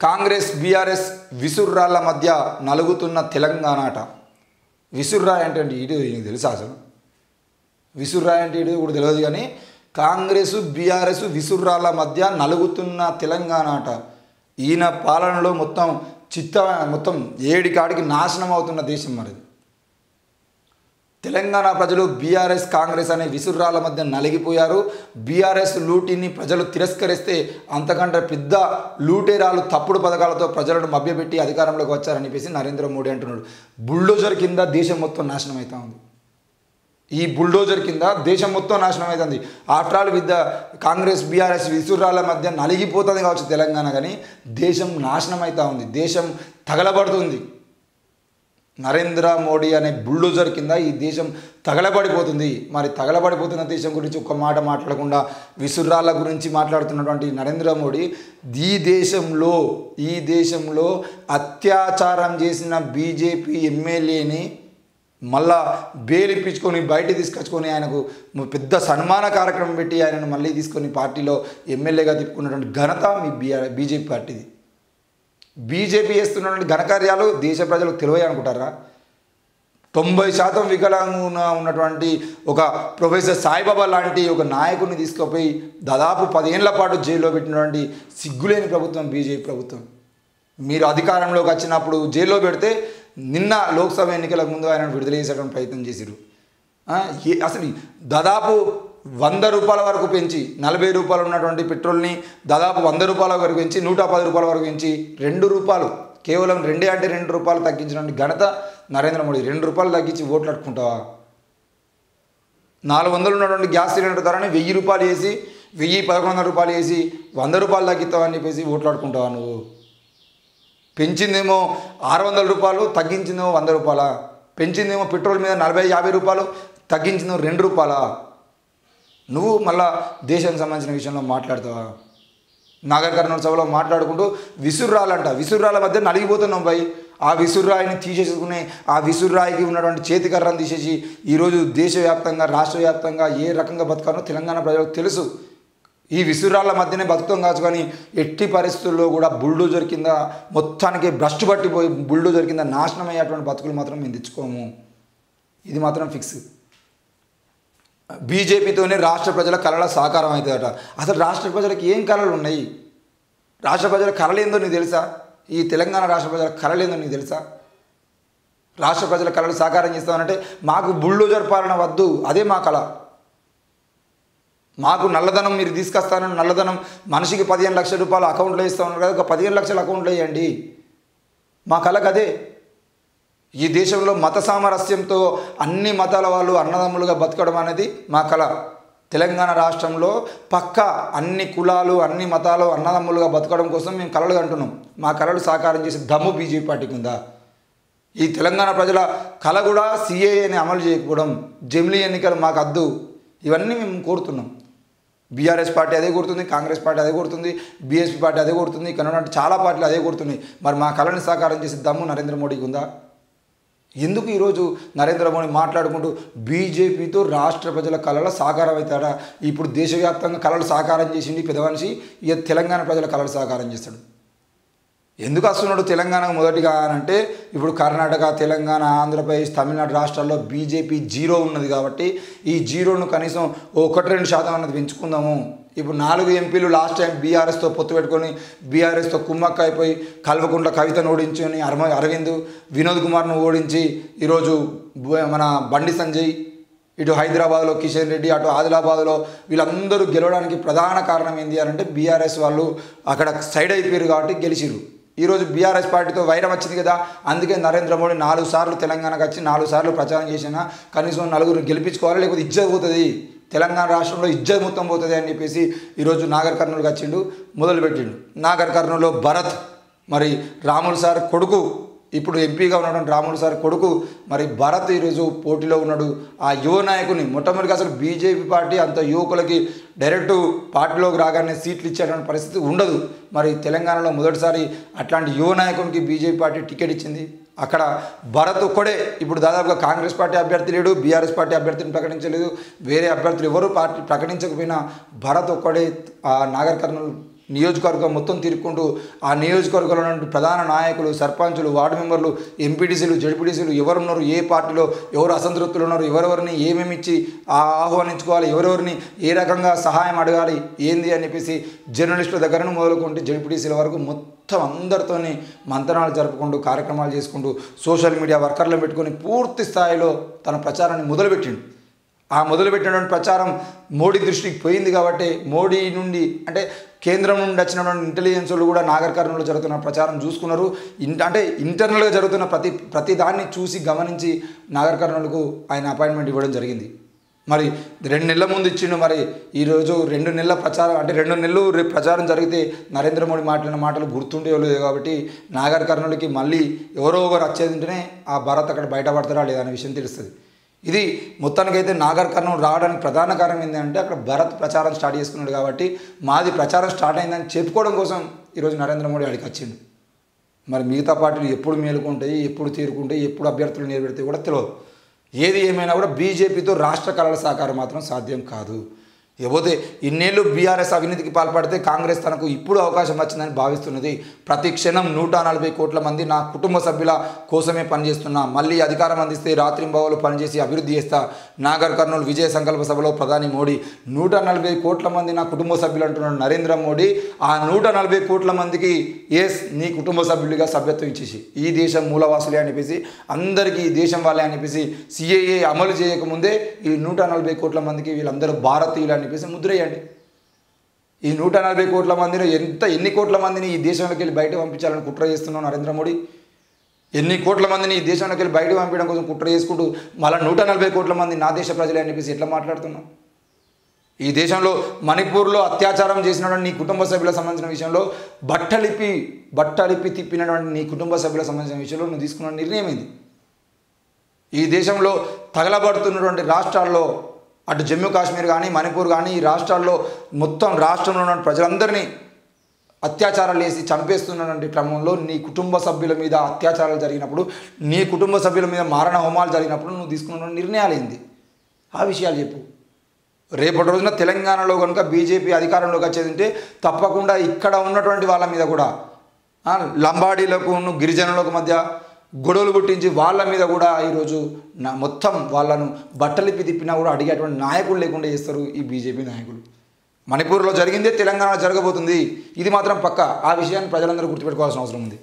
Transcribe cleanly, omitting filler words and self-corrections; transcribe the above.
Congress BRS విసుర్రాళ్ళ మధ్య నలుగుతున్న తెలంగాణట. విసుర్రాయ్ అంటే ఇటు తెలుసా అసలు? విసుర్రాయ్ అంటే ఇటు కూడా తెలియదు, కానీ కాంగ్రెస్ బీఆర్ఎస్ విసుర్రాళ్ళ మధ్య నలుగుతున్న తెలంగాణట. ఈయన పాలనలో మొత్తం ఏడికాడికి నాశనం అవుతున్న దేశం మరిది. తెలంగాణ ప్రజలు బీఆర్ఎస్ కాంగ్రెస్ అనే విసుర్రాల మధ్య నలిగిపోయారు. బీఆర్ఎస్ లూటీని ప్రజలు తిరస్కరిస్తే అంతకంటే పెద్ద లూటేరాలు తప్పుడు పథకాలతో ప్రజలను మభ్యపెట్టి అధికారంలోకి వచ్చారని చెప్పేసి నరేంద్ర మోడీ అంటున్నాడు. బుల్డోజర్ కింద దేశం మొత్తం నాశనం అవుతా ఉంది. ఈ బుల్డోజర్ కింద దేశం మొత్తం నాశనం అవుతుంది. After all with Congress BRS విసుర్రాల మధ్య నలిగిపోతుంది కావచ్చు తెలంగాణ, కానీ దేశం నాశనం అవుతా ఉంది. దేశం తగలబడుతుంది. నరేంద్ర మోడీ అనే బుల్డోజర్ కింద ఈ దేశం తగలబడిపోతుంది. మరి తగలబడిపోతున్న దేశం గురించి ఒక్క మాట మాట్లాడకుండా విసుర్రాళ్ళ గురించి మాట్లాడుతున్నటువంటి నరేంద్ర మోడీ ఈ దేశంలో అత్యాచారం చేసిన బీజేపీ ఎమ్మెల్యేని మళ్ళా బెయిల్ ఇప్పించుకొని బయట తీసుకొచ్చుకొని ఆయనకు పెద్ద సన్మాన కార్యక్రమం పెట్టి ఆయనను మళ్ళీ తీసుకొని పార్టీలో ఎమ్మెల్యేగా తిప్పుకున్నటువంటి ఘనత మీ బీజేపీ పార్టీది. బీజేపీ చేస్తున్నటువంటి ఘనకార్యాలు దేశ ప్రజలకు తెలివై అనుకుంటారా? 90% వికలాంగుగా ఉన్నటువంటి ఒక ప్రొఫెసర్ సాయిబాబా లాంటి ఒక నాయకుడిని తీసుకుపోయి దాదాపు 10 ఏళ్ల పాటు జైల్లో పెట్టినటువంటి సిగ్గులేని ప్రభుత్వం బీజేపీ ప్రభుత్వం. మీరు అధికారంలోకి వచ్చినప్పుడు జైల్లో పెడితే నిన్న లోక్సభ ఎన్నికలకు ముందు ఆయనను విడుదల చేసేటువంటి ప్రయత్నం చేశారు. అసలు దాదాపు 100 రూపాయల వరకు పెంచి 40 రూపాయలు ఉన్నటువంటి పెట్రోల్ని దాదాపు 100 రూపాయల వరకు పెంచి 110 రూపాయల వరకు పెంచి 2 రూపాయలు, కేవలం 2 రూపాయలు తగ్గించినటువంటి ఘనత నరేంద్ర మోడీ. 2 రూపాయలు తగ్గించి ఓట్లు అట్టుకుంటావా? 400 ఉన్నటువంటి గ్యాస్ సిలిండర్ ధరని 1000 రూపాయలు వేసి 1100 రూపాయలు వేసి 100 రూపాయలు తగ్గిస్తావని చెప్పేసి ఓట్లు అట్టుకుంటావా నువ్వు? పెంచిందేమో 600 రూపాయలు, తగ్గించిందేమో 100 రూపాయల. పెంచిందేమో పెట్రోల్ మీద 40-50 రూపాయలు, తగ్గించిందేమో 2 రూపాయల. నువ్వు మళ్ళా దేశానికి సంబంధించిన విషయంలో మాట్లాడతావా? నాగర్ కర్నూలు సభలో మాట్లాడుకుంటూ విసుర్రాల మధ్య నలిగిపోతున్నాం భయ్. ఆ విసుర్రాయిని తీసేసుకుని ఆ విసుర్రాయికి ఉన్నటువంటి చేతికర్రను తీసేసి ఈరోజు దేశవ్యాప్తంగా రాష్ట్ర వ్యాప్తంగా ఏ రకంగా బతకాలో తెలంగాణ ప్రజలకు తెలుసు. ఈ విసురాల మధ్యనే బతుకుతాం కావచ్చు, కానీ ఎట్టి పరిస్థితుల్లో కూడా బుల్డోజర్ కింద మొత్తానికి భ్రష్టు పట్టిపోయి బుల్డోజర్ కింద నాశనం అయ్యేటువంటి బతుకులు మాత్రం మేము తెచ్చుకోము. ఇది మాత్రం ఫిక్స్. బీజేపీతోనే రాష్ట్ర ప్రజల కళల సాకారం అవుతుందట. అసలు రాష్ట్ర ప్రజలకు ఏం కళలు ఉన్నాయి? రాష్ట్ర ప్రజల కళలు ఏందో నీకు తెలుసా? ఈ తెలంగాణ రాష్ట్ర ప్రజల కళలు ఏందో నీకు తెలుసా? రాష్ట్ర ప్రజల కళలు సాకారం చేస్తామనంటే మాకు బుల్డోజర్ పాలన వద్దు, అదే మా కళ. మాకు నల్లధనం మీరు తీసుకొస్తానని నల్లధనం మనిషికి 15 లక్షల రూపాయలు అకౌంట్లో ఇస్తా ఉన్నారు కదా, ఒక 15 లక్షల అకౌంట్లో వేయండి. మా కళకు అదే. ఈ దేశంలో మత సామరస్యంతో అన్ని మతాల వాళ్ళు అన్నదమ్ములుగా బతకడం అనేది మా కళ. తెలంగాణ రాష్ట్రంలో పక్కా అన్ని కులాలు అన్ని మతాలు అన్నదమ్ములుగా బతకడం కోసం మేము కళలు అంటున్నాం. మా కళలు సాకారం చేసే దమ్ము బీజేపీ పార్టీకి ఉందా? ఈ తెలంగాణ ప్రజల కళ కూడా సిఏఏని అమలు చేయకపోవడం, జమిలీ ఎన్నికలు మాకు అద్దు, ఇవన్నీ మేము కోరుతున్నాం. బీఆర్ఎస్ పార్టీ అదే కోరుతుంది, కాంగ్రెస్ పార్టీ అదే కోరుతుంది, బీఎస్పీ పార్టీ అదే కోరుతుంది, ఇక్కడ చాలా పార్టీలు అదే కోరుతున్నాయి. మరి మా కళని సాకారం చేసే దమ్ము నరేంద్ర మోడీకి ఉందా? ఎందుకు ఈరోజు నరేంద్ర మోడీ మాట్లాడుకుంటూ బీజేపీతో రాష్ట్ర ప్రజల కళల సాకారం అవుతాడా? ఇప్పుడు దేశవ్యాప్తంగా కళలు సాకారం చేసింది పెద్ద మనిషి, ఇక తెలంగాణ ప్రజల కళలు సాకారం చేస్తాడు. ఎందుకు వస్తున్నాడు తెలంగాణకు మొదటిగా అంటే, ఇప్పుడు కర్ణాటక, తెలంగాణ, ఆంధ్రప్రదేశ్, తమిళనాడు రాష్ట్రాల్లో బీజేపీ 0 ఉన్నది కాబట్టి ఈ 0ను కనీసం 1-2% అన్నది పెంచుకుందాము. ఇప్పుడు 4 ఎంపీలు లాస్ట్ టైం బీఆర్ఎస్తో పొత్తు పెట్టుకొని బీఆర్ఎస్తో కుమ్మక్క అయిపోయి కల్వకుంట్ల కవితను ఓడించుకొని అరవింద్, వినోద్ కుమార్ను ఓడించి ఈరోజు మన బండి సంజయ్, ఇటు హైదరాబాద్లో కిషన్ రెడ్డి, అటు ఆదిలాబాద్లో వీళ్ళందరూ గెలవడానికి ప్రధాన కారణం ఏంటి అని అంటే బీఆర్ఎస్ వాళ్ళు అక్కడ సైడ్ అయిపోయారు కాబట్టి గెలిచిరు. ఈరోజు బీఆర్ఎస్ పార్టీతో వైరం వచ్చింది కదా, అందుకే నరేంద్ర మోడీ 4 సార్లు తెలంగాణకు వచ్చి 4 సార్లు ప్రచారం చేసినా కనీసం 4 గెలిపించుకోవాలి, లేకపోతే ఇజ్జత్ పోతుంది, తెలంగాణ రాష్ట్రంలో ఇజ్జత్ మొత్తం పోతుంది అని చెప్పేసి ఈరోజు నాగర్ కర్నూలుకి వచ్చిండు, మొదలుపెట్టిండు. నాగర్ కర్నూలులో భరత్, మరి రాములు సార్ కొడుకు, ఇప్పుడు ఎంపీగా ఉన్నటువంటి రాములు సార్ కొడుకు మరి భరత్ ఈరోజు పోటీలో ఉన్నాడు. ఆ యువ నాయకుని మొట్టమొదటిగా అసలు బీజేపీ పార్టీ అంత యువకులకి డైరెక్ట్ పార్టీలోకి రాగానే సీట్లు ఇచ్చేటువంటి పరిస్థితి ఉండదు. మరి తెలంగాణలో మొదటిసారి అట్లాంటి యువ నాయకునికి బీజేపీ పార్టీ టికెట్ ఇచ్చింది. అక్కడ భరత్ ఒక్కడే ఇప్పుడు దాదాపుగా కాంగ్రెస్ పార్టీ అభ్యర్థి లేడు, బీఆర్ఎస్ పార్టీ అభ్యర్థిని ప్రకటించలేదు, వేరే అభ్యర్థులు ఎవరు పార్టీ ప్రకటించకపోయినా భరత్ ఒక్కడే ఆ నాగర్ కర్నూలు నియోజకవర్గం మొత్తం తిరుక్కుంటూ ఆ నియోజకవర్గంలో ఉన్న ప్రధాన నాయకులు, సర్పంచులు, వార్డు మెంబర్లు, ఎంపీటీసీలు, జడ్పీటీసీలు ఎవరున్నారు, ఏ పార్టీలో ఎవరు అసంతృప్తులు ఉన్నారు, ఎవరెవరిని ఏమేమి ఇచ్చి ఆహ్వానించుకోవాలి, ఎవరెవరిని ఏ రకంగా సహాయం అడగాలి ఏంది అని చెప్పేసి జర్నలిస్టుల దగ్గర మొదలుకుంటే జడ్పీటీసీల వరకు మొత్తం అందరితోని మంతనాలు జరుపుకుంటూ కార్యక్రమాలు చేసుకుంటూ సోషల్ మీడియా వర్కర్లను పెట్టుకొని పూర్తి స్థాయిలో తన ప్రచారాన్ని మొదలుపెట్టిండు. ఆ మొదలుపెట్టినటువంటి ప్రచారం మోడీ దృష్టికి పోయింది కాబట్టి మోడీ నుండి అంటే కేంద్రం నుండి వచ్చినటువంటి ఇంటెలిజెన్స్ వాళ్ళు కూడా నాగర్ కర్నూలులో జరుగుతున్న ప్రచారం చూసుకున్నారు. అంటే ఇంటర్నల్గా జరుగుతున్న ప్రతి దాన్ని చూసి గమనించి నాగర్ కర్నూలుకు ఆయన అపాయింట్మెంట్ ఇవ్వడం జరిగింది. మరి 2 నెలల ముందు ఇచ్చిండు. మరి ఈరోజు 2 నెలల ప్రచారం అంటే 2 నెలలు రేపు ప్రచారం జరిగితే నరేంద్ర మోడీ మాట్లాడిన మాటలు గుర్తుండేవో లేదు కాబట్టి నాగర్ కర్నూలుకి మళ్ళీ ఎవరో ఒకరు వచ్చేది ఉంటేనే ఆ భారత్ అక్కడ బయటపడతారా లేదా అనే విషయం తెలుస్తుంది. ఇది మొత్తానికైతే నాగర్ కర్నూలు రావడానికి ప్రధాన కారణం ఏంటంటే అక్కడ భరత్ ప్రచారం స్టార్ట్ చేసుకున్నాడు కాబట్టి మాది ప్రచారం స్టార్ట్ అయిందని చెప్పుకోవడం కోసం ఈరోజు నరేంద్ర మోడీ అడిగి వచ్చిండు. మరి మిగతా పార్టీలు ఎప్పుడు మేలుకుంటాయి, ఎప్పుడు తీరుకుంటాయి, ఎప్పుడు అభ్యర్థులు నిలబెడితే కూడా తెలియదు. ఏది ఏమైనా కూడా బీజేపీతో రాష్ట్ర కళల సహకారం మాత్రం సాధ్యం కాదు. ఇకపోతే ఇన్నేళ్ళు బీఆర్ఎస్ అవినీతికి పాల్పడితే కాంగ్రెస్ తనకు ఇప్పుడు అవకాశం వచ్చిందని భావిస్తున్నది. ప్రతి క్షణం 140 కోట్ల మంది నా కుటుంబ సభ్యుల కోసమే పనిచేస్తున్నా, మళ్ళీ అధికారం అందిస్తే రాత్రింబవలు పనిచేసి అభివృద్ధి చేస్తా. నాగర్ కర్నూలు విజయ సంకల్ప సభలో ప్రధాని మోడీ 140 కోట్ల మంది నా కుటుంబ సభ్యులు అంటున్నాడు నరేంద్ర మోడీ. ఆ 140 కోట్ల మందికి నీ కుటుంబ సభ్యులుగా సభ్యత్వం ఇచ్చేసి ఈ దేశం మూలవాసులే అని చెప్పేసి అందరికీ ఈ దేశం వాళ్ళే అని చెప్పేసి సిఏఏ అమలు చేయకముందే ఈ 140 కోట్ల మందికి వీళ్ళందరూ భారతీయులు చెప్పేసి ముద్రేయండి. ఈ 140 కోట్ల మందిని ఎన్ని కోట్ల మందిని ఈ దేశంలోకి వెళ్ళి బయట పంపించాలని కుట్ర చేస్తున్నావు నరేంద్ర మోడీ? ఎన్ని కోట్ల మందిని ఈ దేశంలోకి వెళ్ళి బయట పంపించడం కోసం కుట్ర చేసుకుంటూ మళ్ళీ 140 కోట్ల మంది నా దేశ ప్రజలే అని చెప్పేసి ఎట్లా మాట్లాడుతున్నావు? ఈ దేశంలో మణిపూర్లో అత్యాచారం చేసినటువంటి నీ కుటుంబ సభ్యులకు సంబంధించిన విషయంలో బట్టలిప్పి తిప్పినటువంటి నీ కుటుంబ సభ్యులకు సంబంధించిన విషయంలో నువ్వు తీసుకున్న నిర్ణయం ఏంది? ఈ దేశంలో తగలబడుతున్నటువంటి రాష్ట్రాల్లో అటు జమ్మూ కాశ్మీర్ కానీ మణిపూర్ కానీ ఈ రాష్ట్రాల్లో మొత్తం రాష్ట్రంలో ఉన్న ప్రజలందరినీ అత్యాచారాలు చేసి చంపేస్తున్నటువంటి క్రమంలో నీ కుటుంబ సభ్యుల మీద అత్యాచారాలు జరిగినప్పుడు, నీ కుటుంబ సభ్యుల మీద మారణ హోమాలు జరిగినప్పుడు నువ్వు తీసుకున్న నిర్ణయాలు ఏంది? ఆ విషయాలు చెప్పు. రేపటి రోజున తెలంగాణలో కనుక బీజేపీ అధికారంలోకి వచ్చేదంటే తప్పకుండా ఇక్కడ ఉన్నటువంటి వాళ్ళ మీద కూడా లంబాడీలకు గిరిజనులకు మధ్య గొడవలు పుట్టించి వాళ్ళ మీద కూడా ఈరోజు మొత్తం వాళ్ళను బట్టలిప్పి తిప్పినా కూడా అడిగేటువంటి నాయకులు లేకుండా చేస్తారు ఈ బీజేపీ నాయకులు. మణిపూర్లో జరిగిందే తెలంగాణలో జరగబోతుంది, ఇది మాత్రం పక్కా. ఆ విషయాన్ని ప్రజలందరూ గుర్తుపెట్టుకోవాల్సిన అవసరం ఉంది.